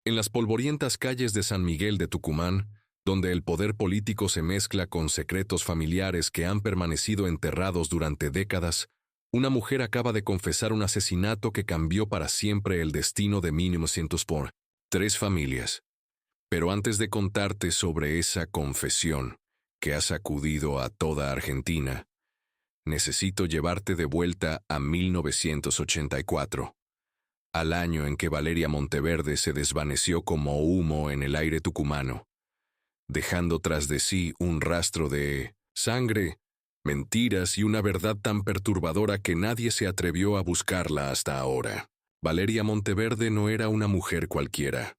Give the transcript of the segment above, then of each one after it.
En las polvorientas calles de San Miguel de Tucumán, donde el poder político se mezcla con secretos familiares que han permanecido enterrados durante décadas, una mujer acaba de confesar un asesinato que cambió para siempre el destino de 1900 por tres familias. Pero antes de contarte sobre esa confesión que ha sacudido a toda Argentina, necesito llevarte de vuelta a 1984, al año en que Valeria Monteverde se desvaneció como humo en el aire tucumano, dejando tras de sí un rastro de sangre, mentiras y una verdad tan perturbadora que nadie se atrevió a buscarla hasta ahora. Valeria Monteverde no era una mujer cualquiera.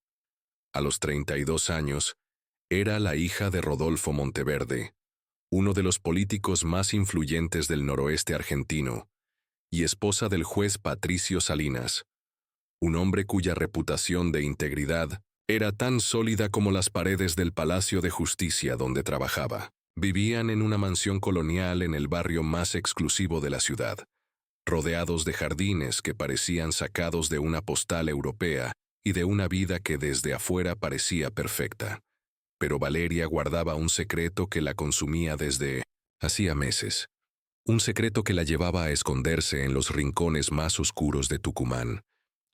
A los 32 años, era la hija de Rodolfo Monteverde, uno de los políticos más influyentes del noroeste argentino, y esposa del juez Patricio Salinas, un hombre cuya reputación de integridad era tan sólida como las paredes del Palacio de Justicia donde trabajaba. Vivían en una mansión colonial en el barrio más exclusivo de la ciudad, rodeados de jardines que parecían sacados de una postal europea y de una vida que desde afuera parecía perfecta. Pero Valeria guardaba un secreto que la consumía desde hacía meses. Un secreto que la llevaba a esconderse en los rincones más oscuros de Tucumán,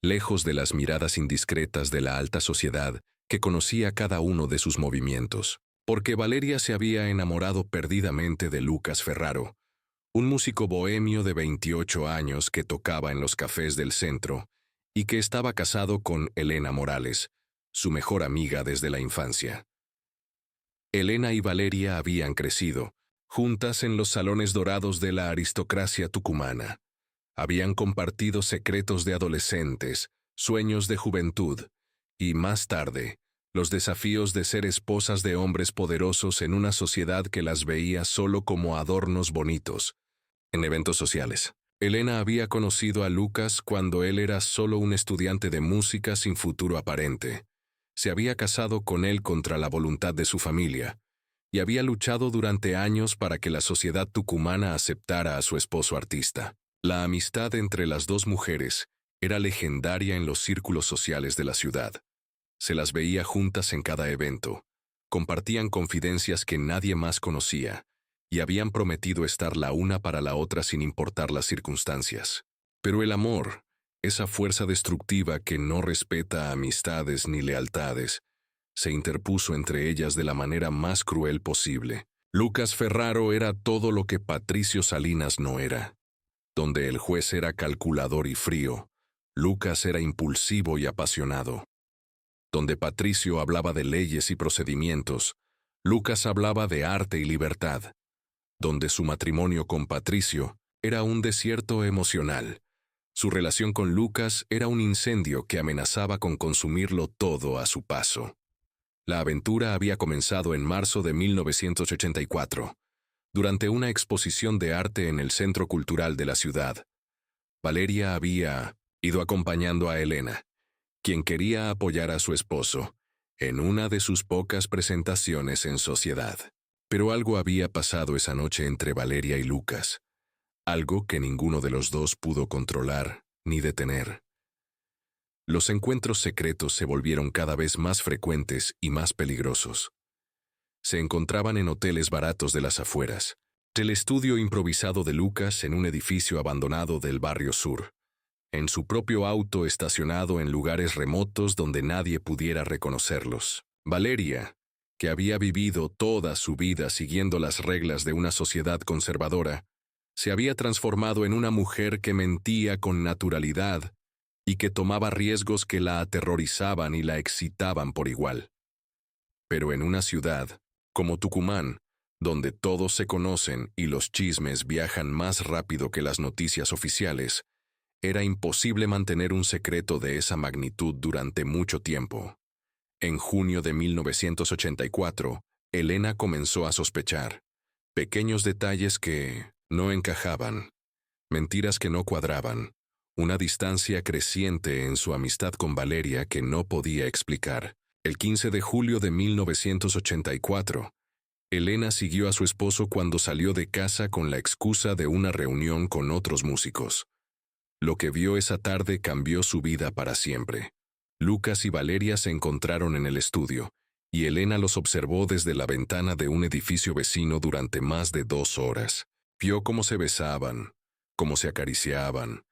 lejos de las miradas indiscretas de la alta sociedad que conocía cada uno de sus movimientos. Porque Valeria se había enamorado perdidamente de Lucas Ferraro, un músico bohemio de 28 años que tocaba en los cafés del centro y que estaba casado con Elena Morales, su mejor amiga desde la infancia. Elena y Valeria habían crecido, juntas en los salones dorados de la aristocracia tucumana. Habían compartido secretos de adolescentes, sueños de juventud, y más tarde, los desafíos de ser esposas de hombres poderosos en una sociedad que las veía solo como adornos bonitos. En eventos sociales, Elena había conocido a Lucas cuando él era solo un estudiante de música sin futuro aparente. Se había casado con él contra la voluntad de su familia, y había luchado durante años para que la sociedad tucumana aceptara a su esposo artista. La amistad entre las dos mujeres era legendaria en los círculos sociales de la ciudad. Se las veía juntas en cada evento, compartían confidencias que nadie más conocía, y habían prometido estar la una para la otra sin importar las circunstancias. Pero el amor, esa fuerza destructiva que no respeta amistades ni lealtades, se interpuso entre ellas de la manera más cruel posible. Lucas Ferraro era todo lo que Patricio Salinas no era. Donde el juez era calculador y frío, Lucas era impulsivo y apasionado. Donde Patricio hablaba de leyes y procedimientos, Lucas hablaba de arte y libertad. Donde su matrimonio con Patricio era un desierto emocional, su relación con Lucas era un incendio que amenazaba con consumirlo todo a su paso. La aventura había comenzado en marzo de 1984. Durante una exposición de arte en el Centro Cultural de la ciudad. Valeria había ido acompañando a Elena, quien quería apoyar a su esposo, en una de sus pocas presentaciones en sociedad. Pero algo había pasado esa noche entre Valeria y Lucas, algo que ninguno de los dos pudo controlar ni detener. Los encuentros secretos se volvieron cada vez más frecuentes y más peligrosos. Se encontraban en hoteles baratos de las afueras, el estudio improvisado de Lucas en un edificio abandonado del barrio sur, en su propio auto estacionado en lugares remotos donde nadie pudiera reconocerlos. Valeria, que había vivido toda su vida siguiendo las reglas de una sociedad conservadora, se había transformado en una mujer que mentía con naturalidad y que tomaba riesgos que la aterrorizaban y la excitaban por igual. Pero en una ciudad como Tucumán, donde todos se conocen y los chismes viajan más rápido que las noticias oficiales, era imposible mantener un secreto de esa magnitud durante mucho tiempo. En junio de 1984, Elena comenzó a sospechar. Pequeños detalles que no encajaban, mentiras que no cuadraban, una distancia creciente en su amistad con Valeria que no podía explicar. El 15 de julio de 1984, Elena siguió a su esposo cuando salió de casa con la excusa de una reunión con otros músicos. Lo que vio esa tarde cambió su vida para siempre. Lucas y Valeria se encontraron en el estudio, y Elena los observó desde la ventana de un edificio vecino durante más de 2 horas. Vio cómo se besaban, cómo se acariciaban,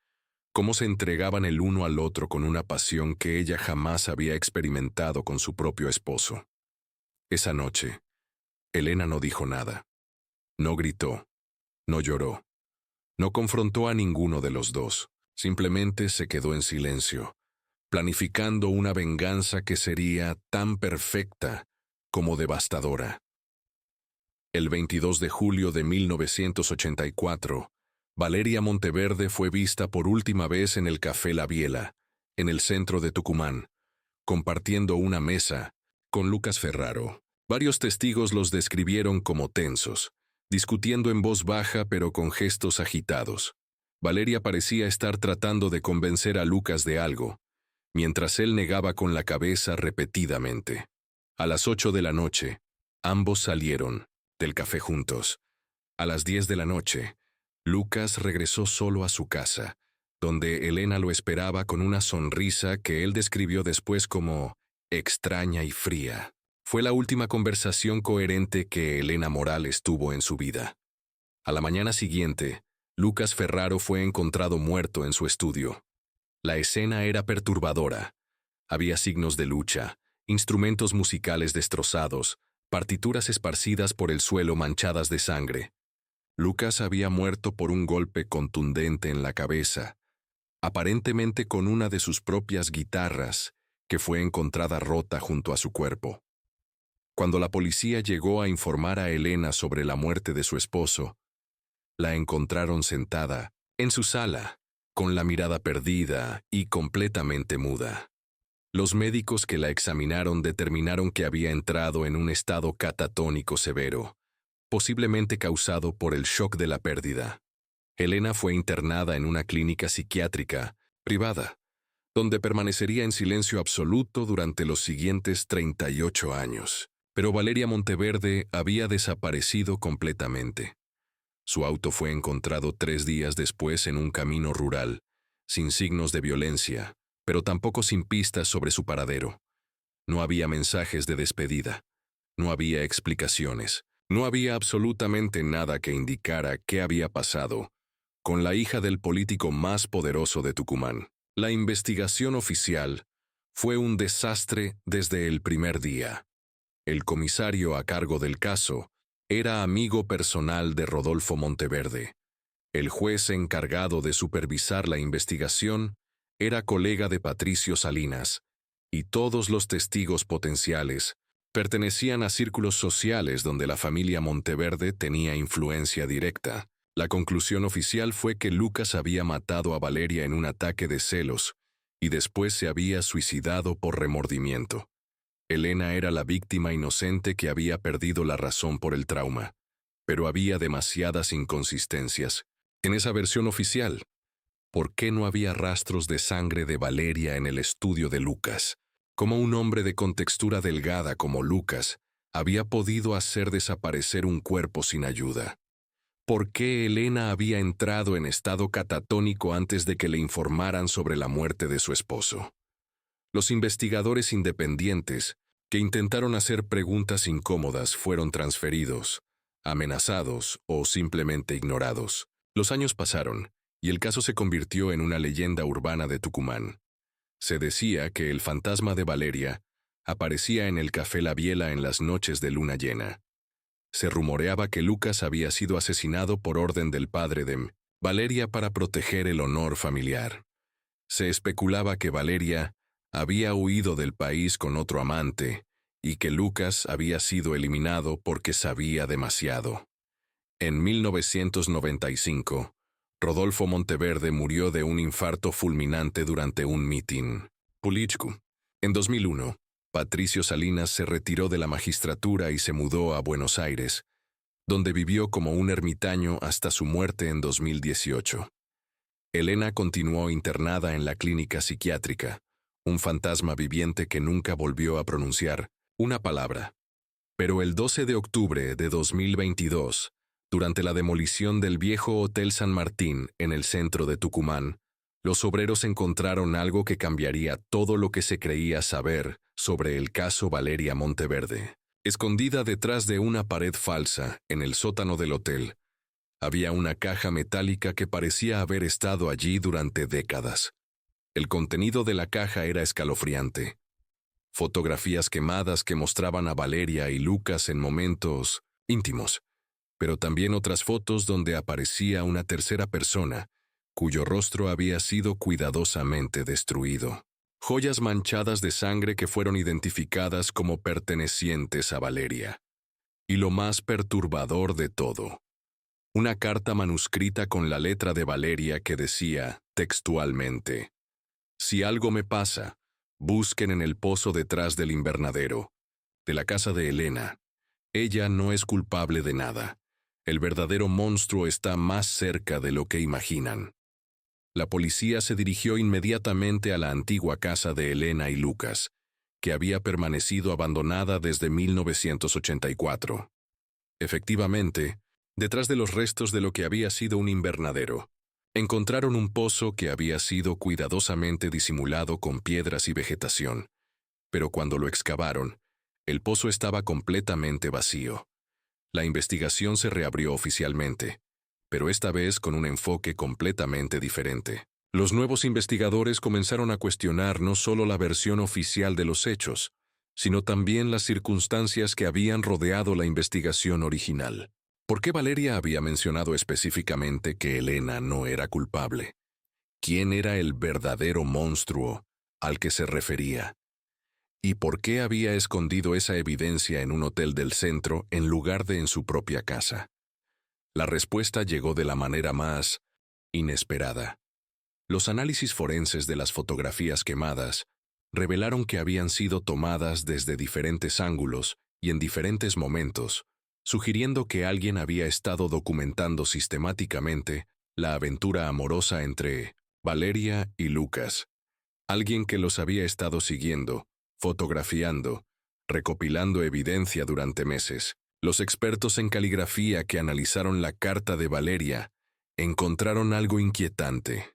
cómo se entregaban el uno al otro con una pasión que ella jamás había experimentado con su propio esposo. Esa noche, Elena no dijo nada. No gritó, no lloró, no confrontó a ninguno de los dos. Simplemente se quedó en silencio, planificando una venganza que sería tan perfecta como devastadora. El 22 de julio de 1984, Valeria Monteverde fue vista por última vez en el Café La Biela, en el centro de Tucumán, compartiendo una mesa con Lucas Ferraro. Varios testigos los describieron como tensos, discutiendo en voz baja pero con gestos agitados. Valeria parecía estar tratando de convencer a Lucas de algo, mientras él negaba con la cabeza repetidamente. A las 8 de la noche, ambos salieron del café juntos. A las 10 de la noche, Lucas regresó solo a su casa, donde Elena lo esperaba con una sonrisa que él describió después como extraña y fría. Fue la última conversación coherente que Elena Morales tuvo en su vida. A la mañana siguiente, Lucas Ferraro fue encontrado muerto en su estudio. La escena era perturbadora. Había signos de lucha, instrumentos musicales destrozados, partituras esparcidas por el suelo manchadas de sangre. Lucas había muerto por un golpe contundente en la cabeza, aparentemente con una de sus propias guitarras, que fue encontrada rota junto a su cuerpo. Cuando la policía llegó a informar a Elena sobre la muerte de su esposo, la encontraron sentada en su sala, con la mirada perdida y completamente muda. Los médicos que la examinaron determinaron que había entrado en un estado catatónico severo, posiblemente causado por el shock de la pérdida. Elena fue internada en una clínica psiquiátrica privada, donde permanecería en silencio absoluto durante los siguientes 38 años. Pero Valeria Monteverde había desaparecido completamente. Su auto fue encontrado 3 días después en un camino rural, sin signos de violencia, pero tampoco sin pistas sobre su paradero. No había mensajes de despedida, no había explicaciones, no había absolutamente nada que indicara qué había pasado con la hija del político más poderoso de Tucumán. La investigación oficial fue un desastre desde el primer día. El comisario a cargo del caso era amigo personal de Rodolfo Monteverde. El juez encargado de supervisar la investigación era colega de Patricio Salinas, y todos los testigos potenciales pertenecían a círculos sociales donde la familia Monteverde tenía influencia directa. La conclusión oficial fue que Lucas había matado a Valeria en un ataque de celos y después se había suicidado por remordimiento. Elena era la víctima inocente que había perdido la razón por el trauma, pero había demasiadas inconsistencias en esa versión oficial. ¿Por qué no había rastros de sangre de Valeria en el estudio de Lucas? ¿Cómo un hombre de contextura delgada como Lucas había podido hacer desaparecer un cuerpo sin ayuda? ¿Por qué Elena había entrado en estado catatónico antes de que le informaran sobre la muerte de su esposo? Los investigadores independientes que intentaron hacer preguntas incómodas fueron transferidos, amenazados o simplemente ignorados. Los años pasaron y el caso se convirtió en una leyenda urbana de Tucumán. Se decía que el fantasma de Valeria aparecía en el Café La Biela en las noches de luna llena. Se rumoreaba que Lucas había sido asesinado por orden del padre de Valeria para proteger el honor familiar. Se especulaba que Valeria había huido del país con otro amante y que Lucas había sido eliminado porque sabía demasiado. En 1995, Rodolfo Monteverde murió de un infarto fulminante durante un mitin político. En 2001, Patricio Salinas se retiró de la magistratura y se mudó a Buenos Aires, donde vivió como un ermitaño hasta su muerte en 2018. Elena continuó internada en la clínica psiquiátrica, un fantasma viviente que nunca volvió a pronunciar una palabra. Pero el 12 de octubre de 2022, durante la demolición del viejo Hotel San Martín en el centro de Tucumán, Los obreros encontraron algo que cambiaría todo lo que se creía saber sobre el caso Valeria Monteverde. Escondida detrás de una pared falsa, en el sótano del hotel, había una caja metálica que parecía haber estado allí durante décadas. El contenido de la caja era escalofriante. Fotografías quemadas que mostraban a Valeria y Lucas en momentos íntimos, pero también otras fotos donde aparecía una tercera persona, cuyo rostro había sido cuidadosamente destruido. Joyas manchadas de sangre que fueron identificadas como pertenecientes a Valeria. Y lo más perturbador de todo, una carta manuscrita con la letra de Valeria que decía, textualmente, «Si algo me pasa, busquen en el pozo detrás del invernadero, de la casa de Elena. Ella no es culpable de nada. El verdadero monstruo está más cerca de lo que imaginan». La policía se dirigió inmediatamente a la antigua casa de Elena y Lucas, que había permanecido abandonada desde 1984. Efectivamente, detrás de los restos de lo que había sido un invernadero, encontraron un pozo que había sido cuidadosamente disimulado con piedras y vegetación, pero cuando lo excavaron, el pozo estaba completamente vacío. La investigación se reabrió oficialmente, pero esta vez con un enfoque completamente diferente. Los nuevos investigadores comenzaron a cuestionar no solo la versión oficial de los hechos, sino también las circunstancias que habían rodeado la investigación original. ¿Por qué Valeria había mencionado específicamente que Elena no era culpable? ¿Quién era el verdadero monstruo al que se refería? ¿Y por qué había escondido esa evidencia en un hotel del centro en lugar de en su propia casa? La respuesta llegó de la manera más inesperada. Los análisis forenses de las fotografías quemadas revelaron que habían sido tomadas desde diferentes ángulos y en diferentes momentos, sugiriendo que alguien había estado documentando sistemáticamente la aventura amorosa entre Valeria y Lucas. Alguien que los había estado siguiendo, fotografiando, recopilando evidencia durante meses. Los expertos en caligrafía que analizaron la carta de Valeria encontraron algo inquietante.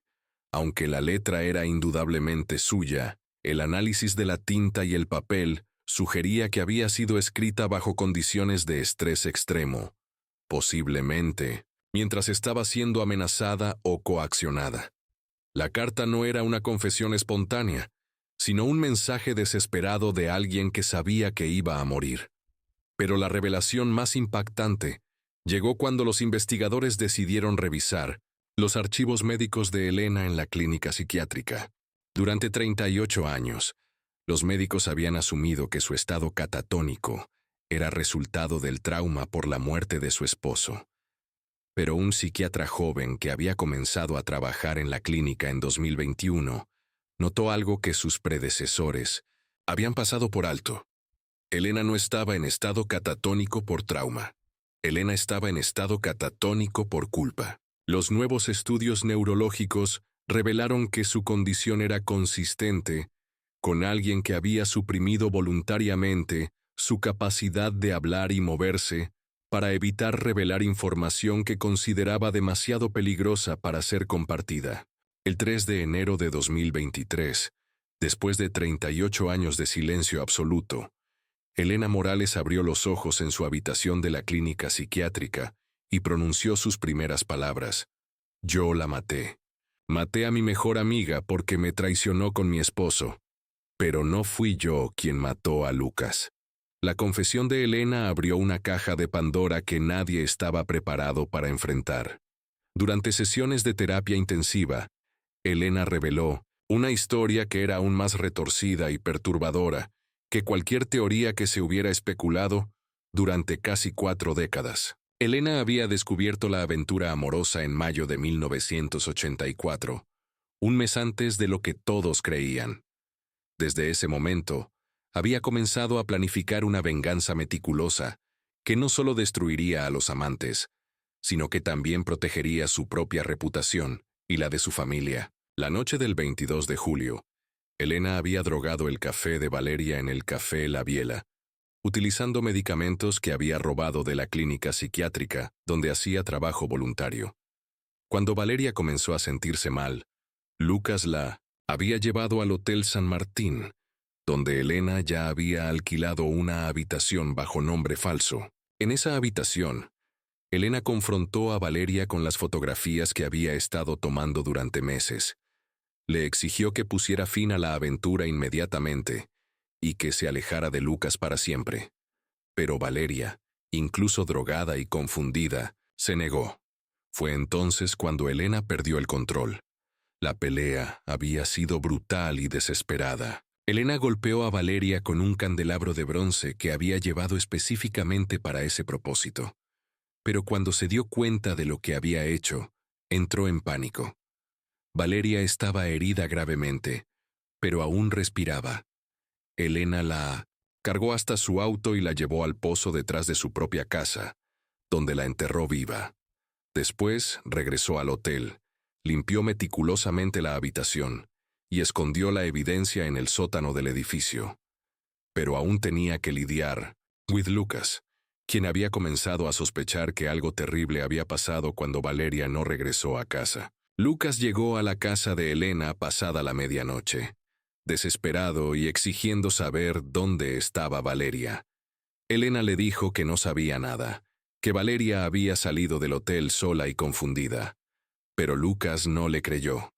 Aunque la letra era indudablemente suya, el análisis de la tinta y el papel sugería que había sido escrita bajo condiciones de estrés extremo, posiblemente mientras estaba siendo amenazada o coaccionada. La carta no era una confesión espontánea, sino un mensaje desesperado de alguien que sabía que iba a morir. Pero la revelación más impactante llegó cuando los investigadores decidieron revisar los archivos médicos de Elena en la clínica psiquiátrica. Durante 38 años, los médicos habían asumido que su estado catatónico era resultado del trauma por la muerte de su esposo. Pero un psiquiatra joven que había comenzado a trabajar en la clínica en 2021 notó algo que sus predecesores habían pasado por alto. Elena no estaba en estado catatónico por trauma. Elena estaba en estado catatónico por culpa. Los nuevos estudios neurológicos revelaron que su condición era consistente con alguien que había suprimido voluntariamente su capacidad de hablar y moverse para evitar revelar información que consideraba demasiado peligrosa para ser compartida. El 3 de enero de 2023, después de 38 años de silencio absoluto, Elena Morales abrió los ojos en su habitación de la clínica psiquiátrica y pronunció sus primeras palabras. «Yo la maté. Maté a mi mejor amiga porque me traicionó con mi esposo. Pero no fui yo quien mató a Lucas». La confesión de Elena abrió una caja de Pandora que nadie estaba preparado para enfrentar. Durante sesiones de terapia intensiva, Elena reveló una historia que era aún más retorcida y perturbadora que cualquier teoría que se hubiera especulado durante casi 4 décadas. Elena había descubierto la aventura amorosa en mayo de 1984, un mes antes de lo que todos creían. Desde ese momento, había comenzado a planificar una venganza meticulosa que no solo destruiría a los amantes, sino que también protegería su propia reputación y la de su familia. La noche del 22 de julio, Elena había drogado el café de Valeria en el Café La Biela, utilizando medicamentos que había robado de la clínica psiquiátrica donde hacía trabajo voluntario. Cuando Valeria comenzó a sentirse mal, Lucas la había llevado al Hotel San Martín, donde Elena ya había alquilado una habitación bajo nombre falso. En esa habitación, Elena confrontó a Valeria con las fotografías que había estado tomando durante meses. Le exigió que pusiera fin a la aventura inmediatamente y que se alejara de Lucas para siempre. Pero Valeria, incluso drogada y confundida, se negó. Fue entonces cuando Elena perdió el control. La pelea había sido brutal y desesperada. Elena golpeó a Valeria con un candelabro de bronce que había llevado específicamente para ese propósito. Pero cuando se dio cuenta de lo que había hecho, entró en pánico. Valeria estaba herida gravemente, pero aún respiraba. Elena la cargó hasta su auto y la llevó al pozo detrás de su propia casa, donde la enterró viva. Después regresó al hotel, limpió meticulosamente la habitación y escondió la evidencia en el sótano del edificio. Pero aún tenía que lidiar con Lucas, quien había comenzado a sospechar que algo terrible había pasado cuando Valeria no regresó a casa. Lucas llegó a la casa de Elena pasada la medianoche, desesperado y exigiendo saber dónde estaba Valeria. Elena le dijo que no sabía nada, que Valeria había salido del hotel sola y confundida. Pero Lucas no le creyó.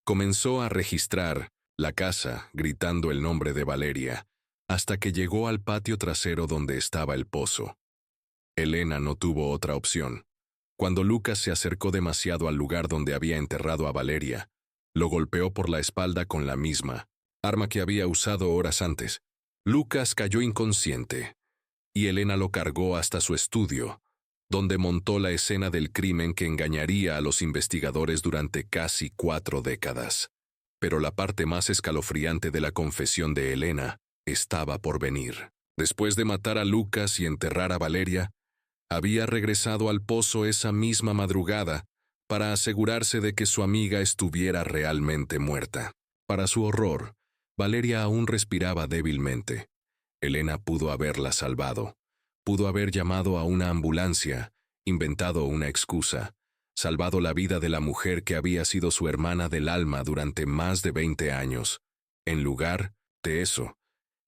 Comenzó a registrar la casa, gritando el nombre de Valeria, hasta que llegó al patio trasero donde estaba el pozo. Elena no tuvo otra opción. Cuando Lucas se acercó demasiado al lugar donde había enterrado a Valeria, lo golpeó por la espalda con la misma arma que había usado horas antes. Lucas cayó inconsciente, y Elena lo cargó hasta su estudio, donde montó la escena del crimen que engañaría a los investigadores durante casi 4 décadas. Pero la parte más escalofriante de la confesión de Elena estaba por venir. Después de matar a Lucas y enterrar a Valeria, había regresado al pozo esa misma madrugada para asegurarse de que su amiga estuviera realmente muerta. Para su horror, Valeria aún respiraba débilmente. Elena pudo haberla salvado. Pudo haber llamado a una ambulancia, inventado una excusa, salvado la vida de la mujer que había sido su hermana del alma durante más de 20 años. En lugar de eso,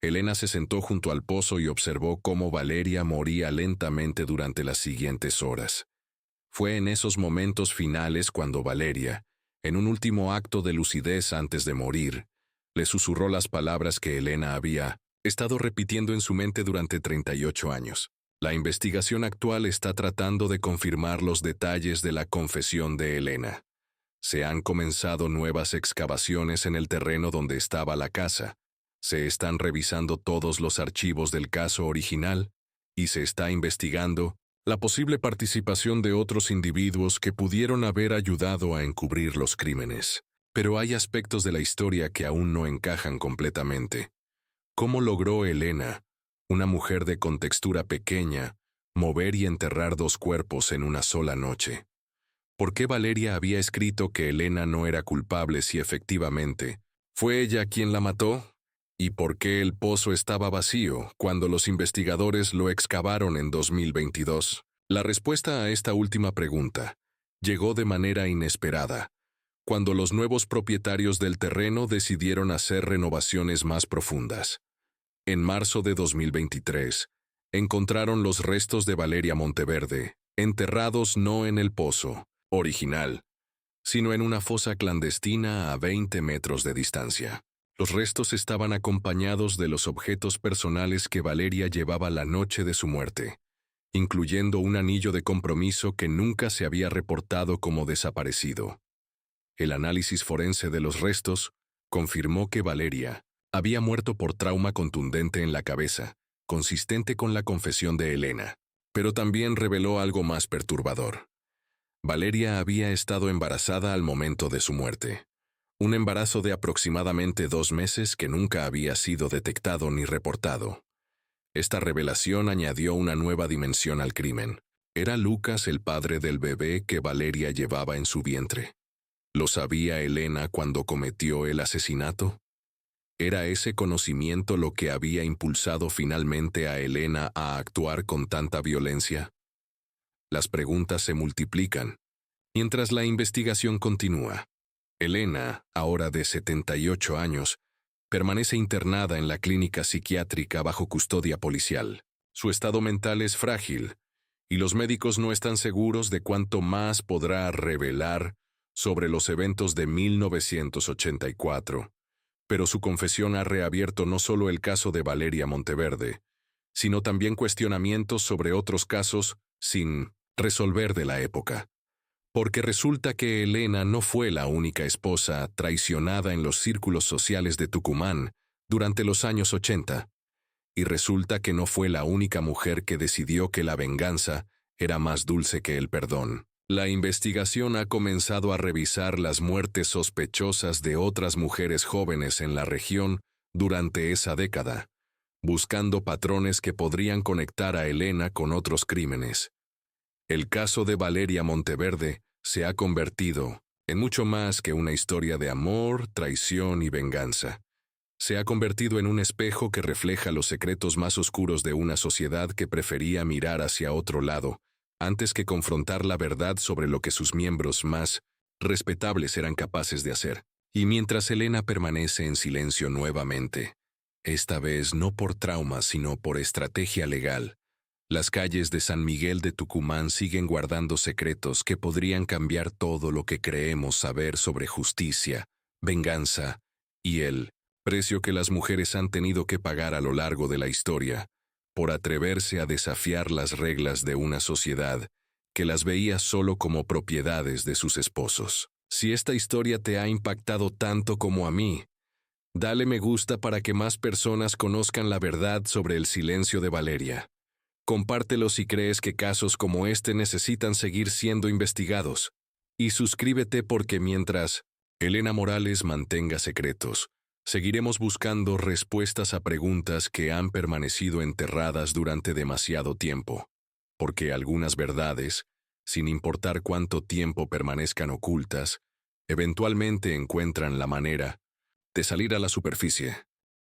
Elena se sentó junto al pozo y observó cómo Valeria moría lentamente durante las siguientes horas. Fue en esos momentos finales cuando Valeria, en un último acto de lucidez antes de morir, le susurró las palabras que Elena había estado repitiendo en su mente durante 38 años. La investigación actual está tratando de confirmar los detalles de la confesión de Elena. Se han comenzado nuevas excavaciones en el terreno donde estaba la casa. Se están revisando todos los archivos del caso original y se está investigando la posible participación de otros individuos que pudieron haber ayudado a encubrir los crímenes. Pero hay aspectos de la historia que aún no encajan completamente. ¿Cómo logró Elena, una mujer de contextura pequeña, mover y enterrar 2 cuerpos en una sola noche? ¿Por qué Valeria había escrito que Elena no era culpable si efectivamente fue ella quien la mató? ¿Y por qué el pozo estaba vacío cuando los investigadores lo excavaron en 2022? La respuesta a esta última pregunta llegó de manera inesperada, cuando los nuevos propietarios del terreno decidieron hacer renovaciones más profundas. En marzo de 2023, encontraron los restos de Valeria Monteverde, enterrados no en el pozo original, sino en una fosa clandestina a 20 metros de distancia. Los restos estaban acompañados de los objetos personales que Valeria llevaba la noche de su muerte, incluyendo un anillo de compromiso que nunca se había reportado como desaparecido. El análisis forense de los restos confirmó que Valeria había muerto por trauma contundente en la cabeza, consistente con la confesión de Elena, pero también reveló algo más perturbador. Valeria había estado embarazada al momento de su muerte. Un embarazo de aproximadamente 2 meses que nunca había sido detectado ni reportado. Esta revelación añadió una nueva dimensión al crimen. ¿Era Lucas el padre del bebé que Valeria llevaba en su vientre? ¿Lo sabía Elena cuando cometió el asesinato? ¿Era ese conocimiento lo que había impulsado finalmente a Elena a actuar con tanta violencia? Las preguntas se multiplican, mientras la investigación continúa. Elena, ahora de 78 años, permanece internada en la clínica psiquiátrica bajo custodia policial. Su estado mental es frágil, y los médicos no están seguros de cuánto más podrá revelar sobre los eventos de 1984. Pero su confesión ha reabierto no solo el caso de Valeria Monteverde, sino también cuestionamientos sobre otros casos sin resolver de la época. Porque resulta que Elena no fue la única esposa traicionada en los círculos sociales de Tucumán durante los años 80. Y resulta que no fue la única mujer que decidió que la venganza era más dulce que el perdón. La investigación ha comenzado a revisar las muertes sospechosas de otras mujeres jóvenes en la región durante esa década, buscando patrones que podrían conectar a Elena con otros crímenes. El caso de Valeria Monteverde se ha convertido en mucho más que una historia de amor, traición y venganza. Se ha convertido en un espejo que refleja los secretos más oscuros de una sociedad que prefería mirar hacia otro lado, antes que confrontar la verdad sobre lo que sus miembros más respetables eran capaces de hacer. Y mientras Elena permanece en silencio nuevamente, esta vez no por trauma sino por estrategia legal, las calles de San Miguel de Tucumán siguen guardando secretos que podrían cambiar todo lo que creemos saber sobre justicia, venganza y el precio que las mujeres han tenido que pagar a lo largo de la historia por atreverse a desafiar las reglas de una sociedad que las veía solo como propiedades de sus esposos. Si esta historia te ha impactado tanto como a mí, dale me gusta para que más personas conozcan la verdad sobre el silencio de Valeria. Compártelo si crees que casos como este necesitan seguir siendo investigados. Y suscríbete porque mientras Elena Morales mantenga secretos, seguiremos buscando respuestas a preguntas que han permanecido enterradas durante demasiado tiempo. Porque algunas verdades, sin importar cuánto tiempo permanezcan ocultas, eventualmente encuentran la manera de salir a la superficie.